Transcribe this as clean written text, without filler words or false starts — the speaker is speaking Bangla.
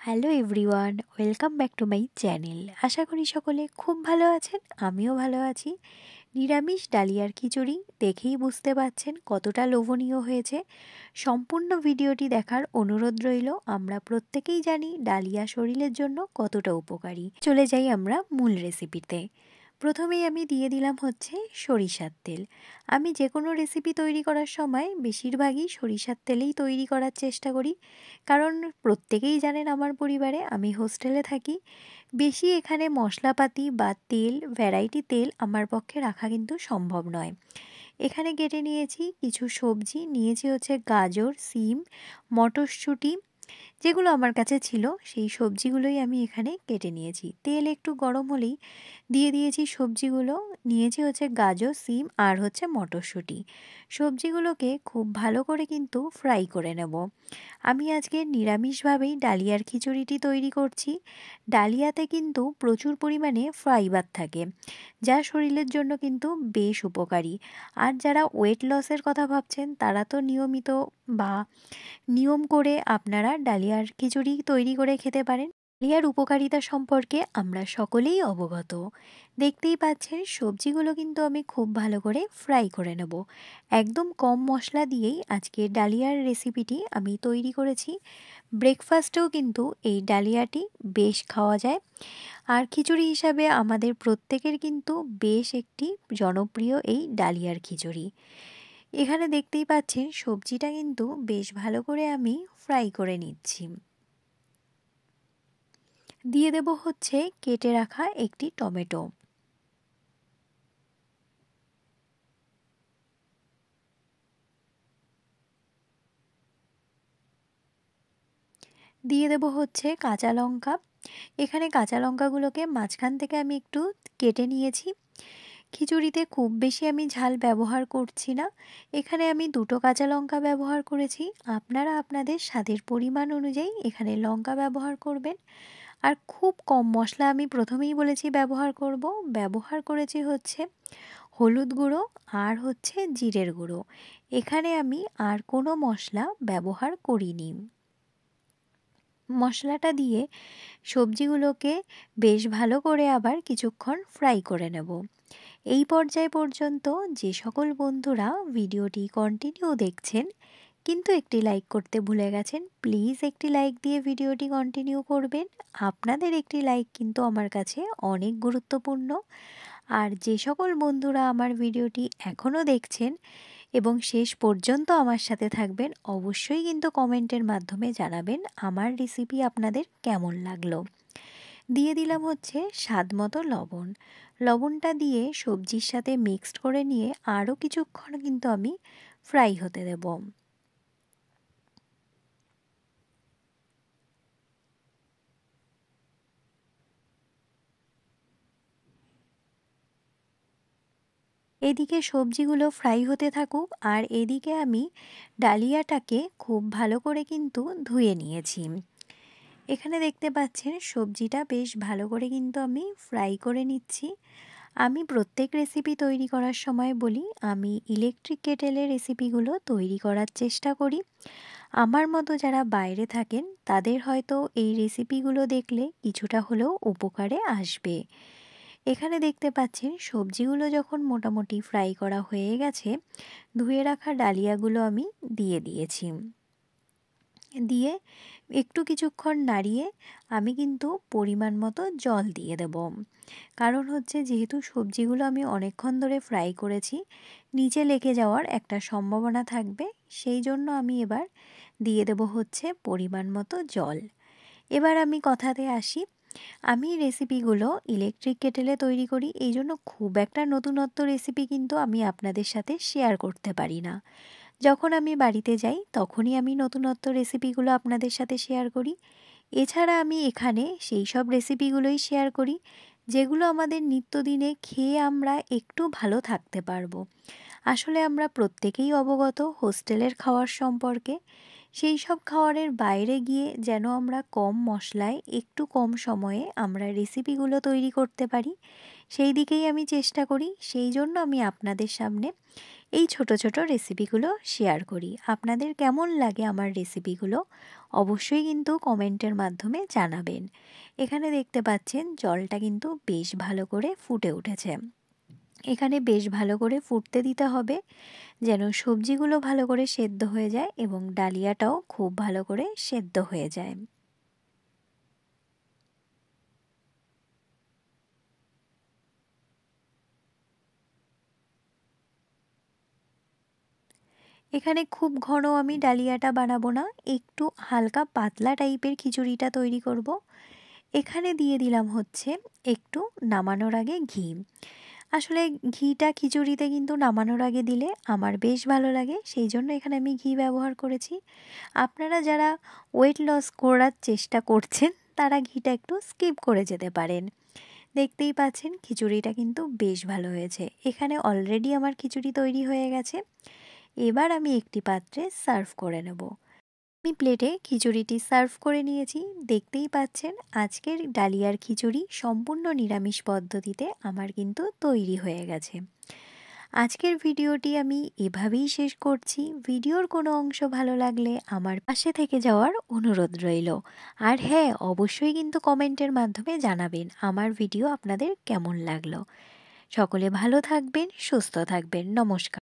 Hello everyone, welcome back to my channel. আশা করি সকলে খুব ভালো আছেন, আমিও ভালো আছি। নিরামিষ ডালিয়ার খিচুড়ি দেখেই বুঝতে পারছেন কতটা লোভনীয় হয়েছে। সম্পূর্ণ ভিডিওটি দেখার অনুরোধ রইল। আমরা প্রত্যেকেই জানি ডালিয়া শরীরের জন্য কতটা উপকারী। চলে যাই আমরা মূল রেসিপিতে। প্রথমেই আমি দিয়ে দিলাম হচ্ছে সরিষার তেল। আমি যে কোনো রেসিপি তৈরি করার সময় বেশিরভাগই সরিষার তেলেই তৈরি করার চেষ্টা করি, কারণ প্রত্যেকেই জানেন আমার পরিবারে আমি হোস্টেলে থাকি। বেশি এখানে মশলাপাতি বা তেল, ভ্যারাইটি তেল আমার পক্ষে রাখা কিন্তু সম্ভব নয়। এখানে কেটে নিয়েছি কিছু সবজি, নিয়েছি হচ্ছে গাজর, সিম, মটরশুঁটি, যেগুলো আমার কাছে ছিল সেই সবজিগুলোই আমি এখানে কেটে নিয়েছি। তেল একটু গরম হলেই দিয়ে দিয়েছি সবজিগুলো। নিয়েছি হচ্ছে গাজর, সিম আর হচ্ছে মটরশুঁটি। সবজিগুলোকে খুব ভালো করে কিন্তু ফ্রাই করে নেব। আমি আজকে নিরামিষভাবেই ডালিয়ার খিচুড়িটি তৈরি করছি। ডালিয়াতে কিন্তু প্রচুর পরিমাণে ফাইবার থাকে, যা শরীরের জন্য কিন্তু বেশ উপকারী। আর যারা ওয়েট লসের কথা ভাবছেন তারা তো নিয়মিত বা নিয়ম করে আপনারা ডালিয়ার খিচুড়ি তৈরি করে খেতে পারেন। ডালিয়ার উপকারিতা সম্পর্কে আমরা সকলেই অবগত। দেখতেই পাচ্ছেন সবজিগুলো কিন্তু আমি খুব ভালো করে ফ্রাই করে নেব। একদম কম মশলা দিয়েই আজকে ডালিয়ার রেসিপিটি আমি তৈরি করেছি। ব্রেকফাস্টেও কিন্তু এই ডালিয়াটি বেশ খাওয়া যায়। আর খিচুড়ি হিসাবে আমাদের প্রত্যেকের কিন্তু বেশ একটি জনপ্রিয় এই ডালিয়ার খিচুড়ি। এখানে দেখতেই পাচ্ছেন সবজিটা কিন্তু বেশ ভালো করে আমি ফ্রাই করে নিচ্ছি। দিয়ে দেব হচ্ছে কেটে রাখা একটি টমেটো। দিয়ে দেব হচ্ছে কাঁচা লঙ্কা। এখানে কাঁচা লঙ্কাগুলোকে মাঝখান থেকে আমি একটু কেটে নিয়েছি। খিচুড়িতে খুব বেশি আমি ঝাল ব্যবহার করছি না। এখানে আমি 2টো কাঁচা লঙ্কা ব্যবহার করেছি। আপনারা আপনাদের স্বাদের পরিমাণ অনুযায়ী এখানে লঙ্কা ব্যবহার করবেন। আর খুব কম মশলা আমি প্রথমেই বলেছি ব্যবহার করেছি হচ্ছে হলুদ গুঁড়ো আর হচ্ছে জিরের গুঁড়ো। এখানে আমি আর কোনো মশলা ব্যবহার করিনি। মশলাটা দিয়ে সবজিগুলোকে বেশ ভালো করে আবার কিছুক্ষণ ফ্রাই করে নেব। এই পর্যায় পর্যন্ত যে সকল বন্ধুরা ভিডিওটি কন্টিনিউ দেখছেন কিন্তু একটি লাইক করতে ভুলে গেছেন, প্লিজ একটি লাইক দিয়ে ভিডিওটি কন্টিনিউ করবেন। আপনাদের একটি লাইক কিন্তু আমার কাছে অনেক গুরুত্বপূর্ণ। আর যে সকল বন্ধুরা আমার ভিডিওটি এখনও দেখছেন এবং শেষ পর্যন্ত আমার সাথে থাকবেন, অবশ্যই কিন্তু কমেন্টের মাধ্যমে জানাবেন আমার রেসিপি আপনাদের কেমন লাগলো। দিয়ে দিলাম হচ্ছে স্বাদ মতো লবণ। লবণটা দিয়ে সবজির সাথে মিক্সড করে নিয়ে আরও কিছুক্ষণ কিন্তু আমি ফ্রাই হতে দেব। এদিকে সবজিগুলো ফ্রাই হতে থাকুক আর এদিকে আমি ডালিয়াটাকে খুব ভালো করে কিন্তু ধুয়ে নিয়েছি। এখানে দেখতে পাচ্ছেন সবজিটা বেশ ভালো করে কিন্তু আমি ফ্রাই করে নিচ্ছি। আমি প্রত্যেক রেসিপি তৈরি করার সময় বলি আমি ইলেকট্রিক কেটেলের রেসিপিগুলো তৈরি করার চেষ্টা করি। আমার মতো যারা বাইরে থাকেন তাদের হয়তো এই রেসিপিগুলো দেখলে কিছুটা হলেও উপকারে আসবে। এখানে দেখতে পাচ্ছেন সবজিগুলো যখন মোটামুটি ফ্রাই করা হয়ে গেছে, ধুয়ে রাখা ডালিয়াগুলো আমি দিয়ে দিয়েছি। দিয়ে একটু কিছুক্ষণ নাড়িয়ে আমি কিন্তু পরিমাণ মতো জল দিয়ে দেব। কারণ হচ্ছে যেহেতু সবজিগুলো আমি অনেকক্ষণ ধরে ফ্রাই করেছি, নিচে লেগে যাওয়ার একটা সম্ভাবনা থাকবে, সেই জন্য আমি এবার দিয়ে দেব হচ্ছে পরিমাণ মতো জল। এবার আমি কথাতে আসি। আমি রেসিপিগুলো ইলেকট্রিক কেটেলে তৈরি করি, এই জন্য খুব একটা নতুনত্ব রেসিপি কিন্তু আমি আপনাদের সাথে শেয়ার করতে পারি না। যখন আমি বাড়িতে যাই তখনই আমি নতুনত্ব রেসিপিগুলো আপনাদের সাথে শেয়ার করি। এছাড়া আমি এখানে সেই সব রেসিপিগুলোই শেয়ার করি যেগুলো আমাদের নিত্যদিনে খেয়ে আমরা একটু ভালো থাকতে পারবো। আসলে আমরা প্রত্যেকেই অবগত হোস্টেলের খাওয়ার সম্পর্কে। সেই সব খাওয়ারের বাইরে গিয়ে যেন আমরা কম মশলায় একটু কম সময়ে আমরা রেসিপিগুলো তৈরি করতে পারি, সেই দিকেই আমি চেষ্টা করি। সেই জন্য আমি আপনাদের সামনে এই ছোট ছোট রেসিপিগুলো শেয়ার করি। আপনাদের কেমন লাগে আমার রেসিপিগুলো অবশ্যই কিন্তু কমেন্টের মাধ্যমে জানাবেন। এখানে দেখতে পাচ্ছেন জলটা কিন্তু বেশ ভালো করে ফুটে উঠেছে। এখানে বেশ ভালো করে ফুটতে দিতে হবে যেন সবজিগুলো ভালো করে সেদ্ধ হয়ে যায় এবং ডালিয়াটাও খুব ভালো করে সেদ্ধ হয়ে যায়। এখানে খুব ঘন আমি ডালিয়াটা বানাবো না, একটু হালকা পাতলা টাইপের খিচুড়িটা তৈরি করব। এখানে দিয়ে দিলাম হচ্ছে একটু নামানোর আগে ঘি। আসলে ঘিটা খিচুড়িতে কিন্তু নামানোর আগে দিলে আমার বেশ ভালো লাগে, সেই জন্য এখানে আমি ঘি ব্যবহার করেছি। আপনারা যারা ওয়েট লস করার চেষ্টা করছেন তারা ঘিটা একটু স্কিপ করে যেতে পারেন। দেখতেই পাচ্ছেন খিচুড়িটা কিন্তু বেশ ভালো হয়েছে। এখানে অলরেডি আমার খিচুড়ি তৈরি হয়ে গেছে। এবার আমি একটি পাত্রে সার্ভ করে নেব। আমি প্লেটে খিচুড়িটি সার্ভ করে নিয়েছি। দেখতেই পাচ্ছেন আজকের ডালিয়ার খিচুড়ি সম্পূর্ণ নিরামিষ পদ্ধতিতে আমার কিন্তু তৈরি হয়ে গেছে। আজকের ভিডিওটি আমি এভাবেই শেষ করছি। ভিডিওর কোনো অংশ ভালো লাগলে আমার পাশে থেকে যাওয়ার অনুরোধ রইল। আর হ্যাঁ, অবশ্যই কিন্তু কমেন্টের মাধ্যমে জানাবেন আমার ভিডিও আপনাদের কেমন লাগলো। সকলে ভালো থাকবেন, সুস্থ থাকবেন। নমস্কার।